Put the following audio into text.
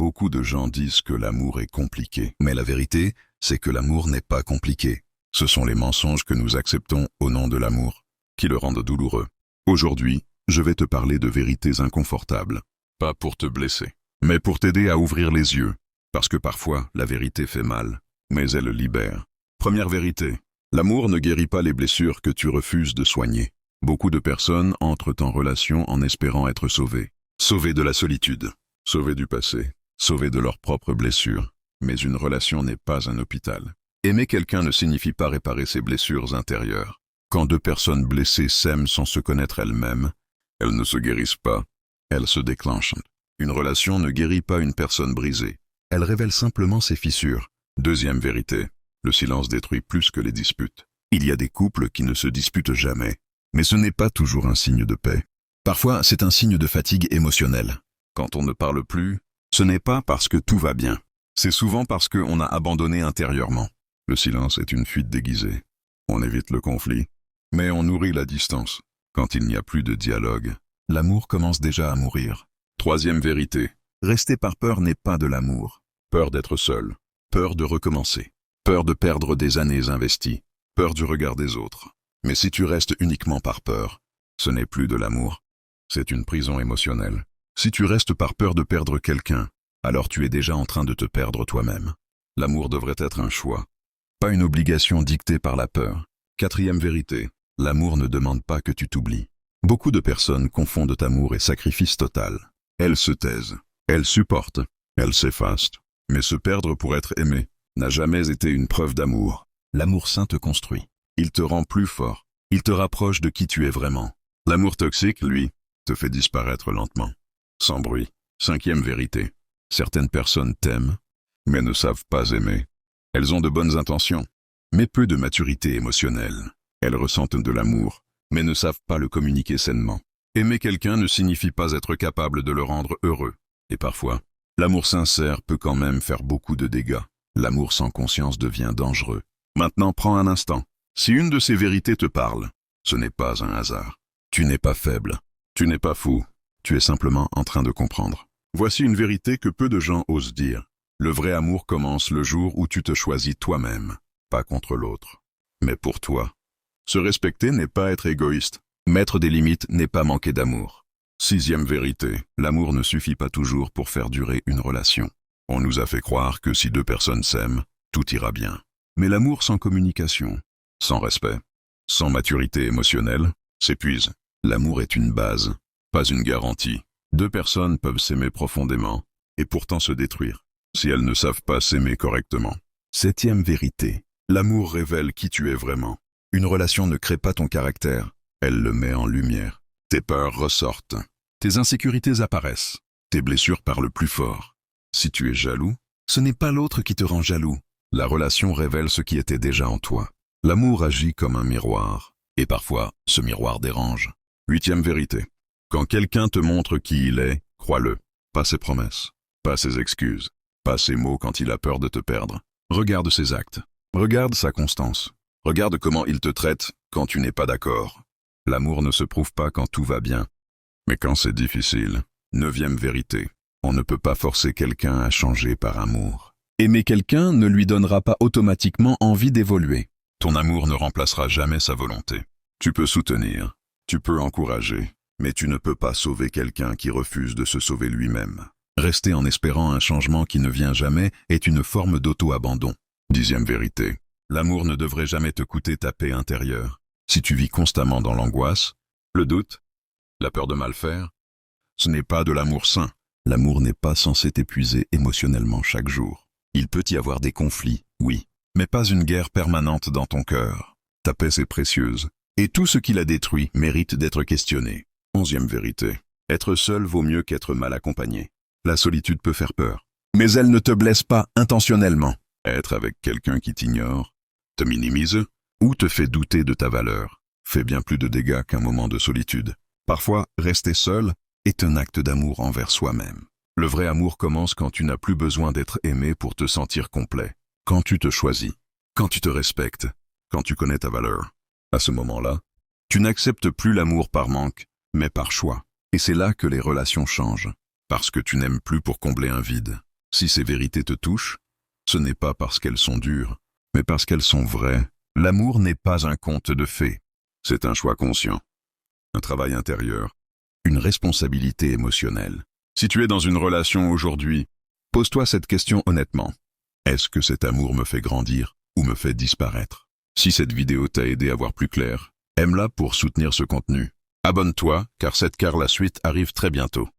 Beaucoup de gens disent que l'amour est compliqué. Mais la vérité, c'est que l'amour n'est pas compliqué. Ce sont les mensonges que nous acceptons au nom de l'amour, qui le rendent douloureux. Aujourd'hui, je vais te parler de vérités inconfortables. Pas pour te blesser, mais pour t'aider à ouvrir les yeux. Parce que parfois, la vérité fait mal, mais elle libère. Première vérité. L'amour ne guérit pas les blessures que tu refuses de soigner. Beaucoup de personnes entrent en relation en espérant être sauvées. Sauvées de la solitude, sauvées du passé, sauvées de leurs propres blessures. Mais une relation n'est pas un hôpital. Aimer quelqu'un ne signifie pas réparer ses blessures intérieures. Quand deux personnes blessées s'aiment sans se connaître elles-mêmes, elles ne se guérissent pas, elles se déclenchent. Une relation ne guérit pas une personne brisée. Elle révèle simplement ses fissures. Deuxième vérité. Le silence détruit plus que les disputes. Il y a des couples qui ne se disputent jamais. Mais ce n'est pas toujours un signe de paix. Parfois, c'est un signe de fatigue émotionnelle. Quand on ne parle plus, ce n'est pas parce que tout va bien. C'est souvent parce qu'on a abandonné intérieurement. Le silence est une fuite déguisée. On évite le conflit, mais on nourrit la distance. Quand il n'y a plus de dialogue, l'amour commence déjà à mourir. Troisième vérité. Rester par peur n'est pas de l'amour. Peur d'être seul. Peur de recommencer. Peur de perdre des années investies. Peur du regard des autres. Mais si tu restes uniquement par peur, ce n'est plus de l'amour. C'est une prison émotionnelle. Si tu restes par peur de perdre quelqu'un, alors tu es déjà en train de te perdre toi-même. L'amour devrait être un choix, pas une obligation dictée par la peur. Quatrième vérité. L'amour ne demande pas que tu t'oublies. Beaucoup de personnes confondent amour et sacrifice total. Elles se taisent, elles supportent, elles s'effacent. Mais se perdre pour être aimé n'a jamais été une preuve d'amour. L'amour sain te construit. Il te rend plus fort. Il te rapproche de qui tu es vraiment. L'amour toxique, lui, te fait disparaître lentement, sans bruit. Cinquième vérité. Certaines personnes t'aiment, mais ne savent pas aimer. Elles ont de bonnes intentions, mais peu de maturité émotionnelle. Elles ressentent de l'amour, mais ne savent pas le communiquer sainement. Aimer quelqu'un ne signifie pas être capable de le rendre heureux. Et parfois, l'amour sincère peut quand même faire beaucoup de dégâts. L'amour sans conscience devient dangereux. Maintenant, prends un instant. Si une de ces vérités te parle, ce n'est pas un hasard. Tu n'es pas faible. Tu n'es pas fou. Tu es simplement en train de comprendre. Voici une vérité que peu de gens osent dire. Le vrai amour commence le jour où tu te choisis toi-même, pas contre l'autre, mais pour toi. Se respecter n'est pas être égoïste. Mettre des limites n'est pas manquer d'amour. Sixième vérité. L'amour ne suffit pas toujours pour faire durer une relation. On nous a fait croire que si deux personnes s'aiment, tout ira bien. Mais l'amour sans communication, sans respect, sans maturité émotionnelle, s'épuise. L'amour est une base, pas une garantie. Deux personnes peuvent s'aimer profondément et pourtant se détruire, si elles ne savent pas s'aimer correctement. Septième vérité. L'amour révèle qui tu es vraiment. Une relation ne crée pas ton caractère, elle le met en lumière. Tes peurs ressortent, tes insécurités apparaissent, tes blessures parlent plus fort. Si tu es jaloux, ce n'est pas l'autre qui te rend jaloux. La relation révèle ce qui était déjà en toi. L'amour agit comme un miroir, et parfois, ce miroir dérange. Huitième vérité. Quand quelqu'un te montre qui il est, crois-le. Pas ses promesses, pas ses excuses, pas ses mots quand il a peur de te perdre. Regarde ses actes, regarde sa constance. Regarde comment il te traite quand tu n'es pas d'accord. L'amour ne se prouve pas quand tout va bien, mais quand c'est difficile. Neuvième vérité. On ne peut pas forcer quelqu'un à changer par amour. Aimer quelqu'un ne lui donnera pas automatiquement envie d'évoluer. Ton amour ne remplacera jamais sa volonté. Tu peux soutenir, tu peux encourager, mais tu ne peux pas sauver quelqu'un qui refuse de se sauver lui-même. Rester en espérant un changement qui ne vient jamais est une forme d'auto-abandon. Dixième vérité. L'amour ne devrait jamais te coûter ta paix intérieure. Si tu vis constamment dans l'angoisse, le doute, la peur de mal faire, ce n'est pas de l'amour sain. L'amour n'est pas censé t'épuiser émotionnellement chaque jour. Il peut y avoir des conflits, oui, mais pas une guerre permanente dans ton cœur. Ta paix est précieuse, et tout ce qui la détruit mérite d'être questionné. Onzième vérité. Être seul vaut mieux qu'être mal accompagné. La solitude peut faire peur, mais elle ne te blesse pas intentionnellement. Être avec quelqu'un qui t'ignore, te minimise ou te fait douter de ta valeur fait bien plus de dégâts qu'un moment de solitude. Parfois, rester seul est un acte d'amour envers soi-même. Le vrai amour commence quand tu n'as plus besoin d'être aimé pour te sentir complet. Quand tu te choisis, quand tu te respectes, quand tu connais ta valeur. À ce moment-là, tu n'acceptes plus l'amour par manque, mais par choix. Et c'est là que les relations changent, parce que tu n'aimes plus pour combler un vide. Si ces vérités te touchent, ce n'est pas parce qu'elles sont dures, mais parce qu'elles sont vraies. L'amour n'est pas un conte de fées. C'est un choix conscient, un travail intérieur, une responsabilité émotionnelle. Si tu es dans une relation aujourd'hui, pose-toi cette question honnêtement. Est-ce que cet amour me fait grandir ou me fait disparaître? Si cette vidéo t'a aidé à voir plus clair, aime-la pour soutenir ce contenu. Abonne-toi, car la suite arrive très bientôt.